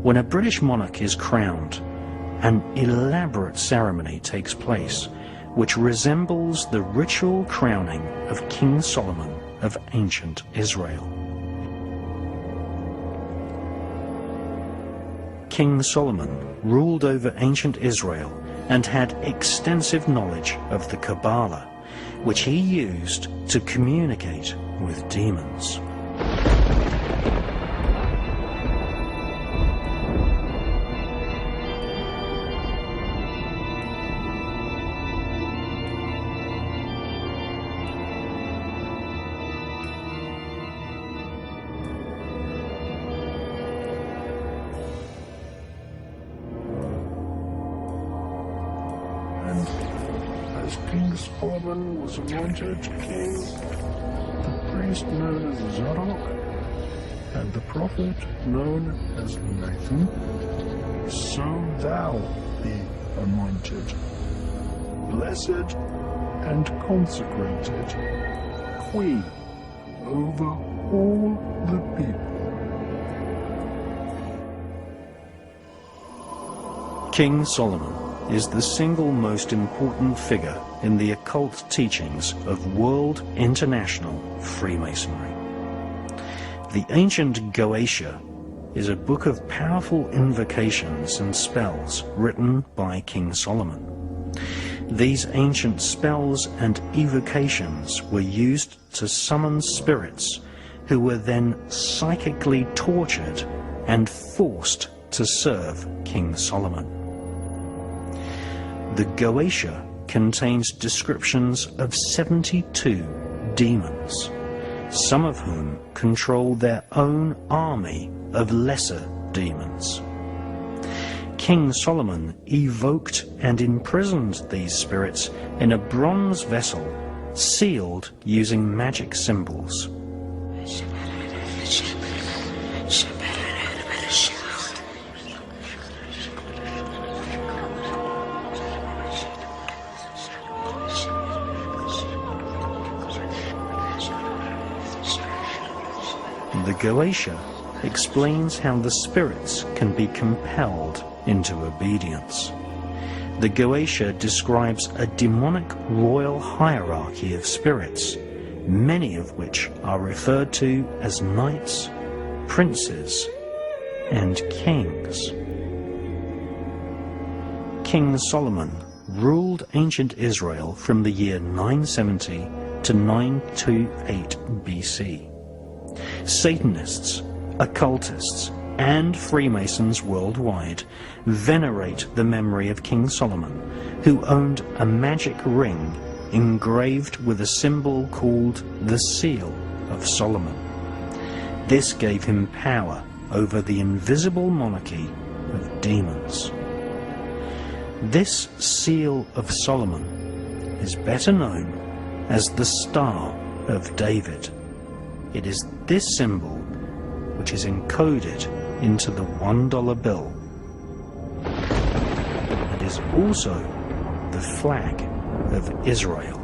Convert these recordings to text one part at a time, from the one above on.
When a British monarch is crowned, an elaborate ceremony takes place which resembles the ritual crowning of King Solomon of ancient Israel. King Solomon ruled over ancient Israel and had extensive knowledge of the Kabbalah, which he used to communicate with demons. As King Solomon was anointed king, the priest known as Zadok, and the prophet known as Nathan, so thou be anointed, blessed and consecrated, queen over all the people. King Solomon is the single most important figure in the occult teachings of world international Freemasonry. The ancient Goética is a book of powerful invocations and spells written by King Solomon. These ancient spells and evocations were used to summon spirits who were then psychically tortured and forced to serve King Solomon. The Goética contains descriptions of 72 demons, some of whom control their own army of lesser demons. King Solomon evoked and imprisoned these spirits in a bronze vessel sealed using magic symbols. The Goética explains how the spirits can be compelled into obedience. The Goética describes a demonic royal hierarchy of spirits, many of which are referred to as knights, princes, and kings. King Solomon ruled ancient Israel from the year 970 to 928 BC. Satanists, occultists, and Freemasons worldwide venerate the memory of King Solomon, who owned a magic ring engraved with a symbol called the Seal of Solomon. This gave him power over the invisible monarchy of demons. This Seal of Solomon is better known as the Star of David. It is this symbol which is encoded into the $1 bill. It is also the flag of Israel.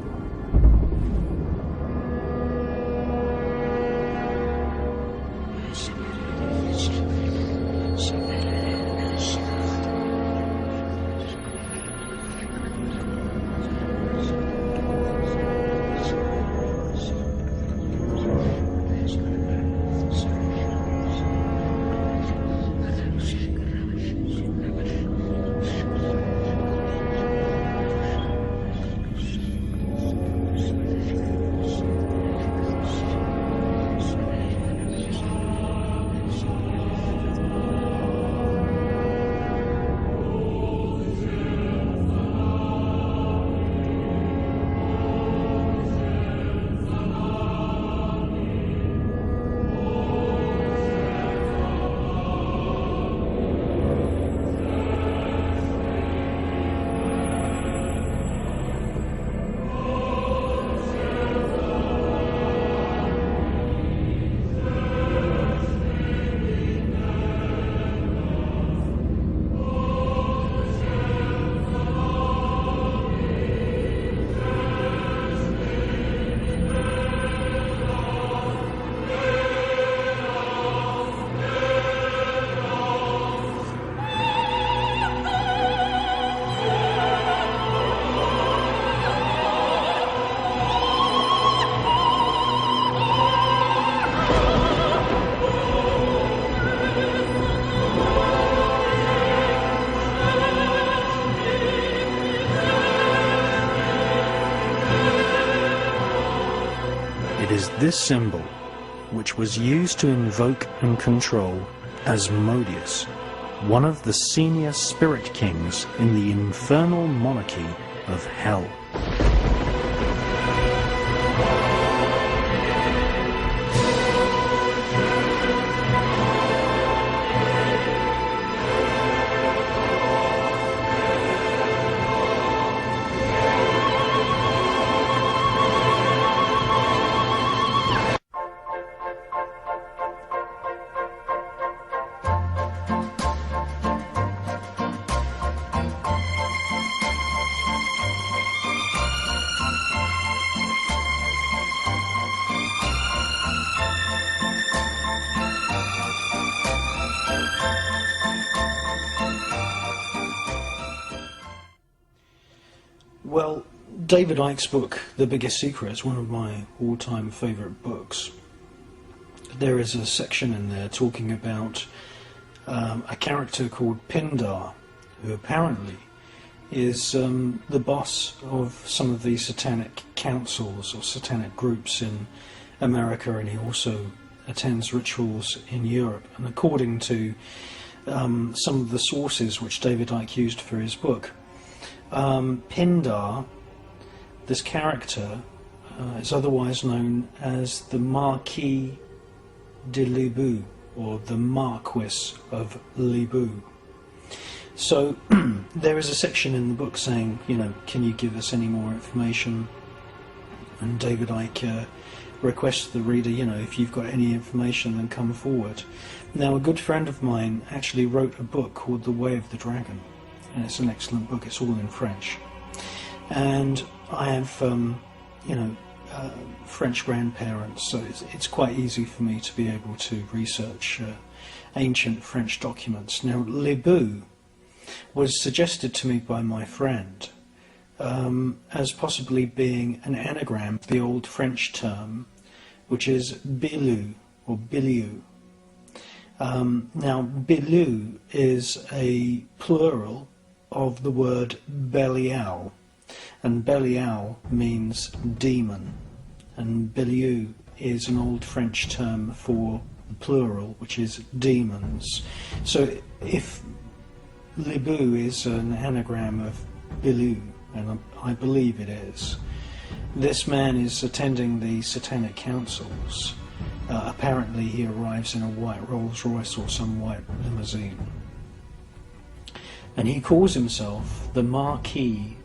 is this symbol which was used to invoke and control Asmodeus, one of the senior spirit kings in the infernal monarchy of hell. Well, David Icke's book, The Biggest Secret, is one of my all-time favourite books. There is a section in there talking about a character called Pindar, who apparently is the boss of some of these satanic councils or satanic groups in America, and he also attends rituals in Europe. And according to some of the sources which David Icke used for his book, Pindar, this character, is otherwise known as the Marquis de Libou, or the Marquis of Libou. So there is a section in the book saying, you know, can you give us any more information? And David Icke requests the reader, you know, if you've got any information, then come forward. Now, a good friend of mine actually wrote a book called The Way of the Dragon, and it's an excellent book. It's all in French, and I have French grandparents, so it's quite easy for me to be able to research ancient French documents. Now, Libou was suggested to me by my friend as possibly being an anagram of the old French term, which is Bilou or Biliou. Now, Bilou is a plural of the word Belial, and Belial means demon, and Biliou is an old French term for the plural, which is demons. So if Libou is an anagram of Bilou, and I believe it is, this man is attending the satanic councils. Apparently he arrives in a white Rolls Royce or some white limousine, and he calls himself the Marquis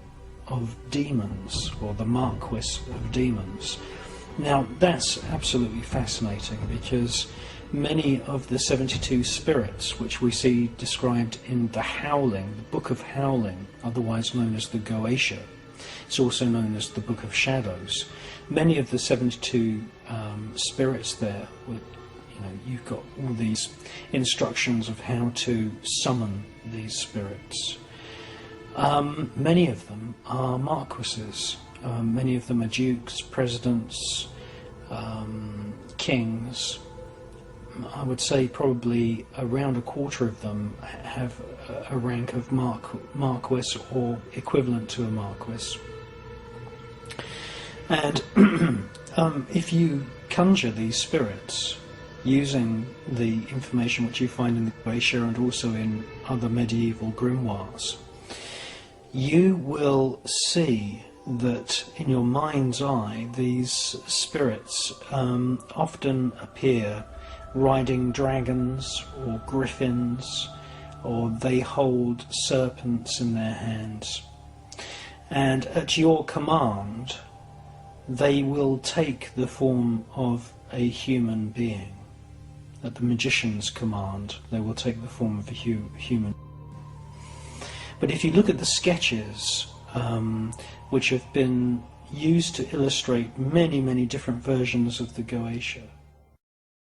of Demons, or the Marquis of Demons. Now, that's absolutely fascinating, because many of the 72 spirits which we see described in the Howling, the Book of Howling, otherwise known as the Goétia, it's also known as the Book of Shadows. Many of the 72 spirits there, you've got all these instructions of how to summon these spirits. Many of them are marquises, many of them are dukes, presidents, kings. I would say probably around a quarter of them have a rank of marquis or equivalent to a marquis. And if you conjure these spirits using the information which you find in the Goétia and also in other medieval grimoires, you will see that in your mind's eye these spirits often appear riding dragons or griffins, or they hold serpents in their hands, and at your command they will take the form of a human being. At the magician's command they will take the form of a human. But if you look at the sketches which have been used to illustrate many different versions of the Goétia,